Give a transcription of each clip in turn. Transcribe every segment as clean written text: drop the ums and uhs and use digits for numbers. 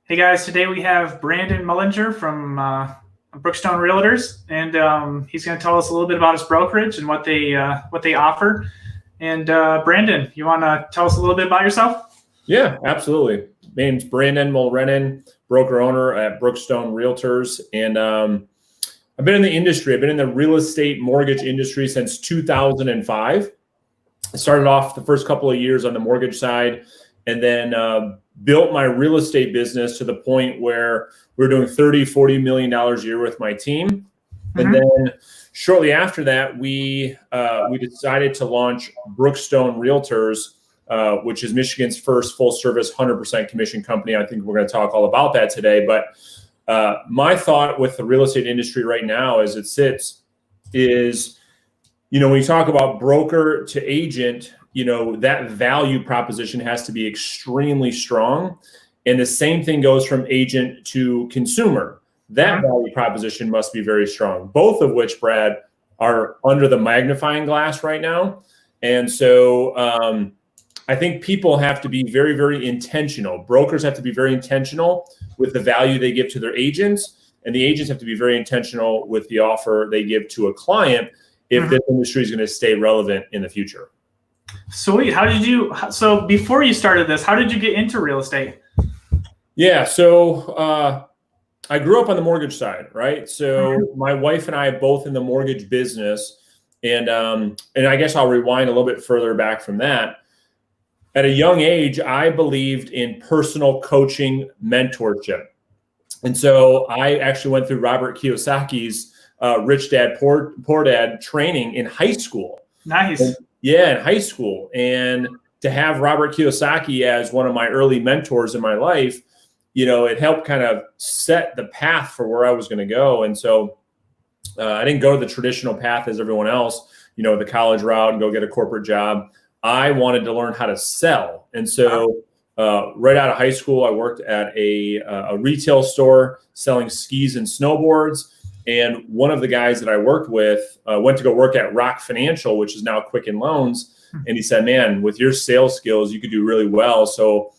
Hey guys, today we have Brandon Mullinger from Brookstone Realtors, and he's going to tell us a little bit about his brokerage and what they offer. And Brandon, you want to tell us a little bit about yourself? Yeah, absolutely. My name's Brandon Mullinger, broker owner at Brookstone Realtors, and I've been in the industry. I've been in the real estate mortgage industry since 2005. I started off the first couple of years on the mortgage side, and then built my real estate business to the point where we're doing $30-40 million a year with my team. And then shortly after that, we decided to launch Brookstone Realtors, which is Michigan's first full service 100% commission company. I think we're going to talk all about that today. But my thought with the real estate industry right now as it sits is, when you talk about broker to agent, that value proposition has to be extremely strong. And the same thing goes from agent to consumer. That value proposition must be very strong, both of which, Brad, are under the magnifying glass right now. And so I think people have to be very, very intentional. Brokers have to be very intentional with the value they give to their agents, and the agents have to be very intentional with the offer they give to a client if this industry is going to stay relevant in the future. Sweet. So before you started this, how did you get into real estate? Yeah. So I grew up on the mortgage side, right? So my wife and I are both in the mortgage business. And I guess I'll rewind a little bit further back from that. At a young age, I believed in personal coaching mentorship. And so I actually went through Robert Kiyosaki's Rich Dad, Poor Dad training in high school. Nice. In high school. And to have Robert Kiyosaki as one of my early mentors in my life, it helped kind of set the path for where I was going to go. And so I didn't go the traditional path as everyone else, the college route and go get a corporate job. I wanted to learn how to sell. And so right out of high school, I worked at a retail store selling skis and snowboards. And one of the guys that I worked with went to go work at Rock Financial, which is now Quicken Loans. And he said, man, with your sales skills, you could do really well. So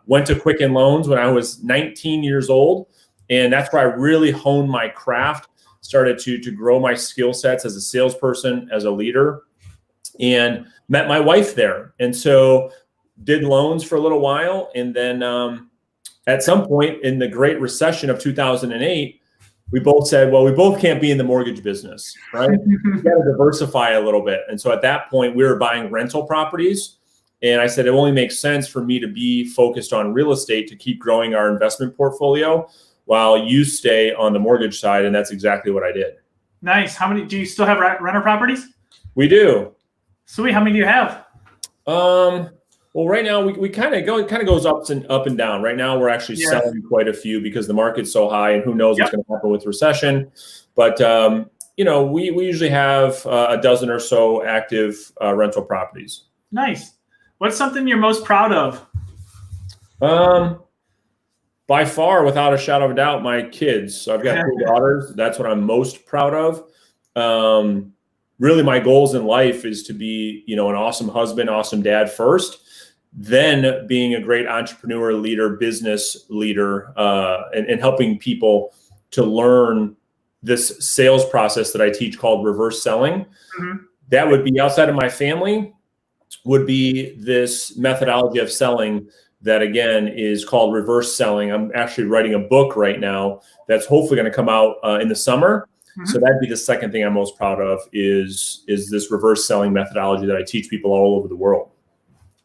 went to Quicken Loans when I was 19 years old. And that's where I really honed my craft, started to grow my skill sets as a salesperson, as a leader, and met my wife there. And so did loans for a little while. And then at some point in the Great Recession of 2008, we both said, well, we both can't be in the mortgage business, right? We got to diversify a little bit. And so at that point, we were buying rental properties. And I said, it only makes sense for me to be focused on real estate to keep growing our investment portfolio while you stay on the mortgage side. And that's exactly what I did. Nice. How many do you still have renter properties? We do. Sweet. How many do you have? Well, right now we kind of goes up and down. Right now we're actually selling quite a few because the market's so high, and who knows what's going to happen with recession. But we usually have a dozen or so active rental properties. Nice. What's something you're most proud of? By far, without a shadow of a doubt, my kids. So I've got 2 daughters. That's what I'm most proud of. Really, my goals in life is to be, an awesome husband, awesome dad first, then being a great entrepreneur, leader, business leader, and helping people to learn this sales process that I teach called reverse selling. That would be outside of my family, would be this methodology of selling that, again, is called reverse selling. I'm actually writing a book right now that's hopefully going to come out in the summer. So that'd be the second thing I'm most proud of is this reverse selling methodology that I teach people all over the world.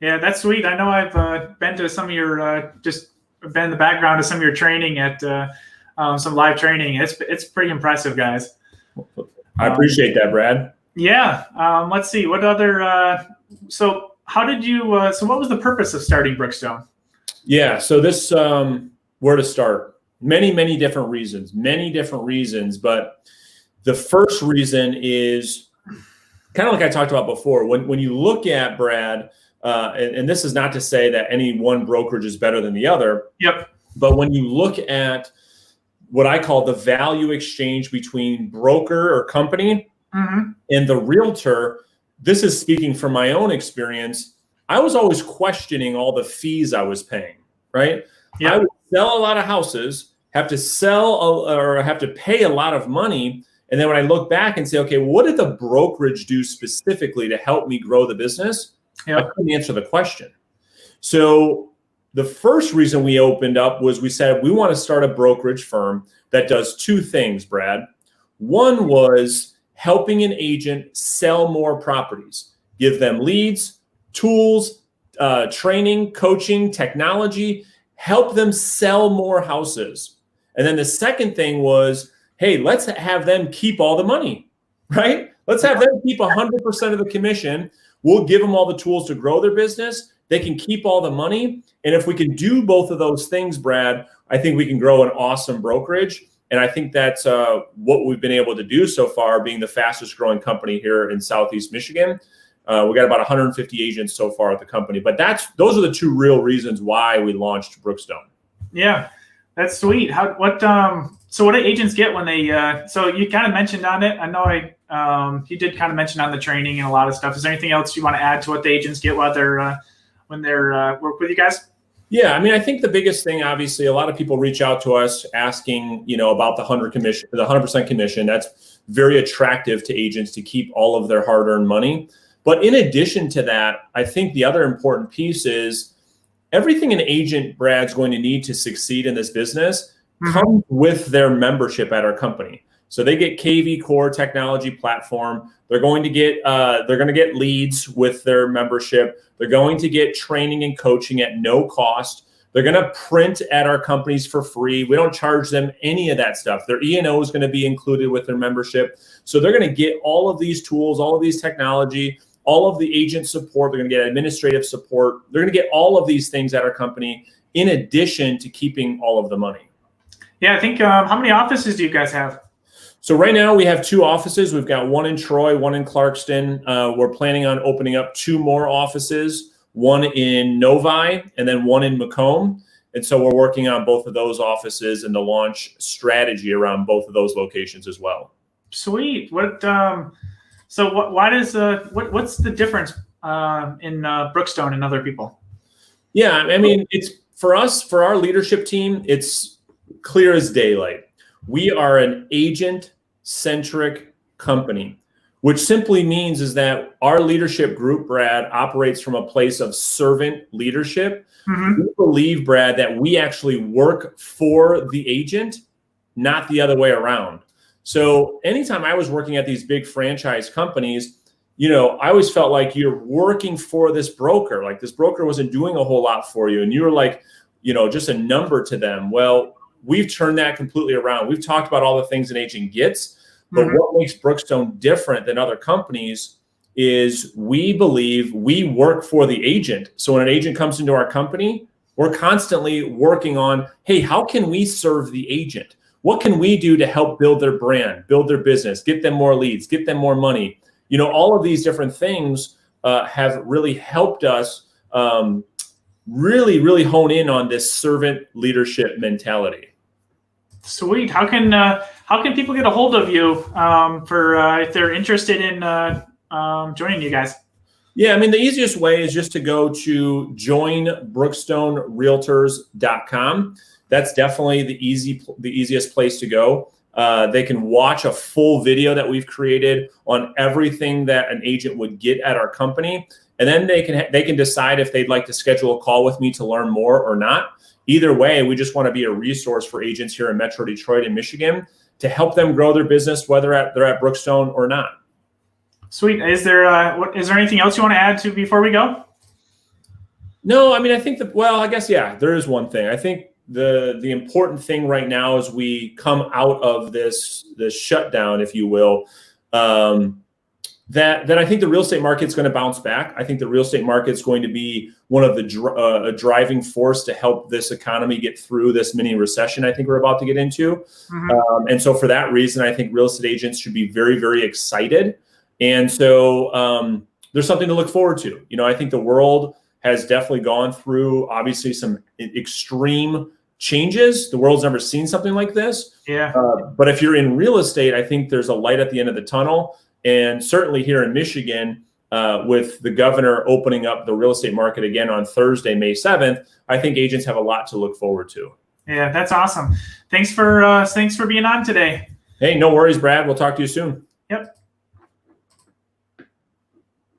Yeah, that's sweet. I know I've been to some of your, just been in the background of some of your training at some live training. It's pretty impressive, guys. I appreciate that, Brad. Yeah. Let's see. What other, so how did you, so what was the purpose of starting Brookstone? Yeah. So this, where to start? Many different reasons. But the first reason is kind of like I talked about before. When you look at, Brad, and this is not to say that any one brokerage is better than the other. Yep. But when you look at what I call the value exchange between broker or company and the realtor, this is speaking from my own experience. I was always questioning all the fees I was paying, right? Yeah. I would sell a lot of houses, have to or have to pay a lot of money. And then when I look back and say, okay, what did the brokerage do specifically to help me grow the business? I Yep. couldn't answer the question. So the first reason we opened up was we said we want to start a brokerage firm that does two things, Brad. One was helping an agent sell more properties, give them leads, tools, training, coaching, technology, help them sell more houses. And then the second thing was, hey, let's have them keep all the money, right? Let's have them keep 100% of the commission. We'll give them all the tools to grow their business. They can keep all the money. And if we can do both of those things, Brad, I think we can grow an awesome brokerage. And I think that's what we've been able to do so far, being the fastest growing company here in Southeast Michigan. We got about 150 agents so far at the company. But those are the two real reasons why we launched Brookstone. Yeah, that's sweet. So what do agents get when they? So you kind of mentioned on it. I know you did kind of mention on the training and a lot of stuff. Is there anything else you want to add to what the agents get while when they're work with you guys? Yeah, I mean, I think the biggest thing, obviously, a lot of people reach out to us asking, about the 100% commission. That's very attractive to agents to keep all of their hard-earned money. But in addition to that, I think the other important piece is everything an agent, Brad's going to need to succeed in this business comes with their membership at our company. So they get KV Core technology platform. They're going to get leads with their membership. They're going to get training and coaching at no cost. They're going to print at our companies for free. We don't charge them any of that stuff. Their E&O is going to be included with their membership. So they're going to get all of these tools, all of these technology, all of the agent support. They're going to get administrative support. They're going to get all of these things at our company in addition to keeping all of the money. Yeah, I think how many offices do you guys have? So right now we have 2 offices. We've got one in Troy, one in Clarkston. We're planning on opening up 2 more offices, one in Novi and then one in Macomb. And so we're working on both of those offices and the launch strategy around both of those locations as well. Sweet. What's the difference in Brookstone and other people? Yeah, I mean, it's for us, for our leadership team, it's clear as daylight. We are an agent-centric company, which simply means is that our leadership group, Brad, operates from a place of servant leadership. We believe, Brad, that we actually work for the agent, not the other way around. So anytime I was working at these big franchise companies, I always felt like you're working for this broker. Like this broker wasn't doing a whole lot for you. And you were like, just a number to them. Well, we've turned that completely around. We've talked about all the things an agent gets, but what makes Brookstone different than other companies is we believe we work for the agent. So when an agent comes into our company, we're constantly working on, hey, how can we serve the agent? What can we do to help build their brand, build their business, get them more leads, get them more money? All of these different things have really helped us really hone in on this servant leadership mentality. Sweet. How can people get a hold of you for if they're interested in joining you guys? Yeah, I mean, the easiest way is just to go to joinbrookstonerealtors.com. That's definitely the easiest place to go. They can watch a full video that we've created on everything that an agent would get at our company. And then they can decide if they'd like to schedule a call with me to learn more or not. Either way, we just want to be a resource for agents here in Metro Detroit and Michigan to help them grow their business, whether they're at Brookstone or not. Sweet. Is there anything else you want to add to before we go? No, I mean, I think I guess, yeah, there is one thing. I think the important thing right now as we come out of this shutdown, if you will, that I think the real estate market's going to bounce back. I think the real estate market's going to be one of the driving force to help this economy get through this mini recession I think we're about to get into. And so for that reason, I think real estate agents should be very, very excited. And so there's something to look forward to. I think the world has definitely gone through obviously some extreme changes. The world's never seen something like this. Yeah. But if you're in real estate, I think there's a light at the end of the tunnel. And certainly here in Michigan, with the governor opening up the real estate market again on Thursday, May 7th, I think agents have a lot to look forward to. Yeah, that's awesome. Thanks for being on today. Hey, no worries, Brad. We'll talk to you soon. Yep.